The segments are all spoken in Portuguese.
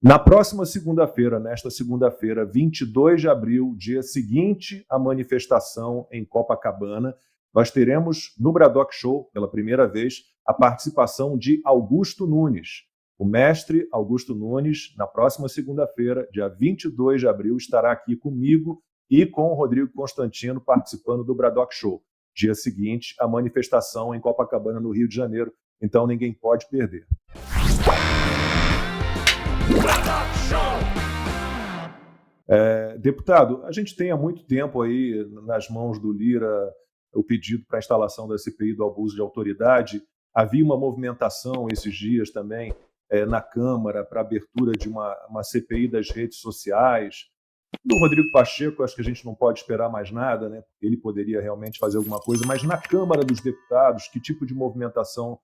Na próxima segunda-feira, nesta segunda-feira, 22 de abril, dia seguinte à manifestação em Copacabana, nós teremos no Bradock Show, pela primeira vez, a participação de Augusto Nunes. O mestre Augusto Nunes, na próxima segunda-feira, dia 22 de abril, estará aqui comigo e com o Rodrigo Constantino participando do Bradock Show. Dia seguinte, a manifestação em Copacabana, no Rio de Janeiro. Então ninguém pode perder. Deputado, a gente tem há muito tempo aí nas mãos do Lira o pedido para a instalação da CPI do abuso de autoridade. Havia uma movimentação esses dias também na Câmara para a abertura de uma CPI das redes sociais. Do Rodrigo Pacheco, acho que a gente não pode esperar mais nada, né? Ele poderia realmente fazer alguma coisa, mas na Câmara dos Deputados, que tipo de movimentação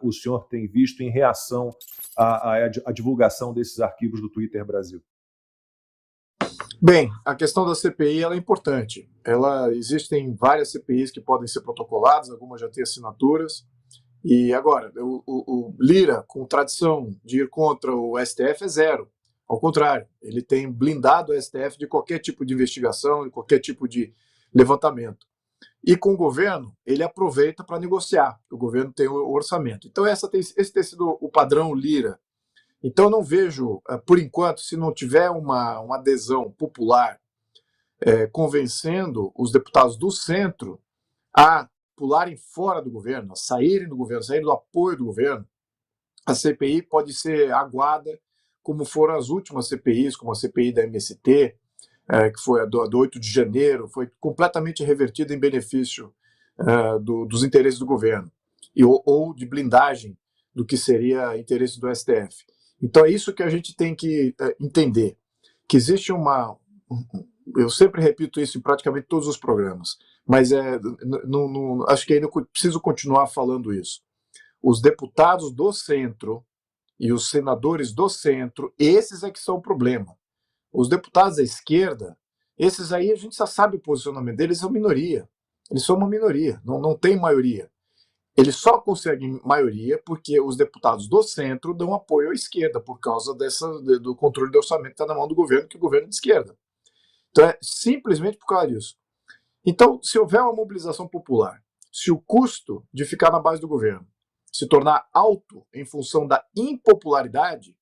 o senhor tem visto em reação à divulgação desses arquivos do Twitter Brasil? Bem, a questão da CPI ela é importante. Existem várias CPIs que podem ser protocoladas, algumas já têm assinaturas. E agora, o Lira, com tradição de ir contra o STF, é zero. Ao contrário, ele tem blindado o STF de qualquer tipo de investigação, de qualquer tipo de levantamento. E com o governo, ele aproveita para negociar. O governo tem o orçamento. Então esse tem sido o padrão Lira. Então eu não vejo, por enquanto, se não tiver uma adesão popular convencendo os deputados do centro a pularem fora do governo, a saírem do governo, saírem do apoio do governo, a CPI pode ser aguada, como foram as últimas CPIs, como a CPI da MST, que foi a do 8 de janeiro, foi completamente revertida em benefício dos interesses do governo, ou de blindagem do que seria interesse do STF. Então é isso que a gente tem que entender, que existe eu sempre repito isso em praticamente todos os programas, mas acho que ainda preciso continuar falando isso. Os deputados do centro e os senadores do centro, esses é que são o problema. Os deputados da esquerda, esses aí a gente já sabe o posicionamento deles, são minoria. Eles são uma minoria, não tem maioria. Eles só conseguem maioria porque os deputados do centro dão apoio à esquerda, por causa do controle do orçamento que está na mão do governo, que é o governo de esquerda. Então é simplesmente por causa disso. Então, se houver uma mobilização popular, se o custo de ficar na base do governo se tornar alto em função da impopularidade,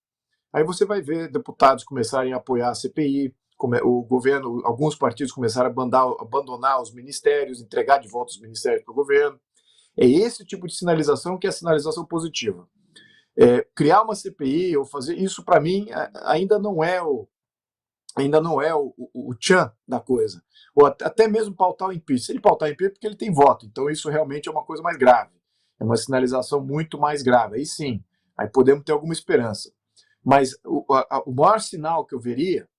aí você vai ver deputados começarem a apoiar a CPI, o governo, alguns partidos começaram a abandonar os ministérios, entregar de volta os ministérios para o governo. É esse tipo de sinalização que é a sinalização positiva. Criar uma CPI ou fazer isso, para mim, ainda não é o tchan da coisa. Ou até mesmo pautar o impeachment. Se ele pautar o impeachment, porque ele tem voto. Então isso realmente é uma coisa mais grave. É uma sinalização muito mais grave. Aí sim, aí podemos ter alguma esperança. Mas o maior sinal que eu veria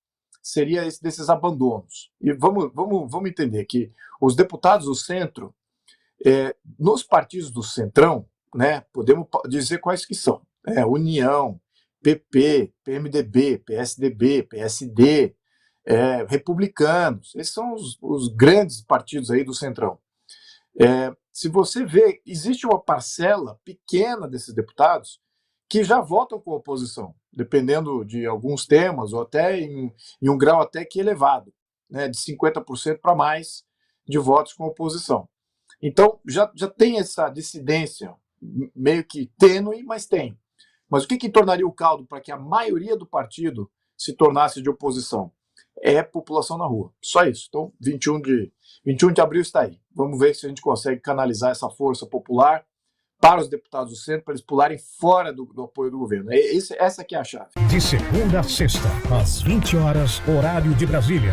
seria esse desses abandonos. E vamos entender que os deputados do centro, nos partidos do centrão, né, podemos dizer quais que são. União, PP, PMDB, PSDB, PSD, republicanos. Esses são os grandes partidos aí do centrão. Se você vê, existe uma parcela pequena desses deputados que já votam com a oposição, dependendo de alguns temas, ou até em um grau até que elevado, né, de 50% para mais de votos com a oposição. Então, já tem essa dissidência, meio que tênue, mas tem. Mas o que tornaria o caldo para que a maioria do partido se tornasse de oposição? É população na rua. Só isso. Então, 21 de abril está aí. Vamos ver se a gente consegue canalizar essa força popular para os deputados do centro, para eles pularem fora do apoio do governo. Essa que é a chave. De segunda a sexta, às 20 horas, horário de Brasília.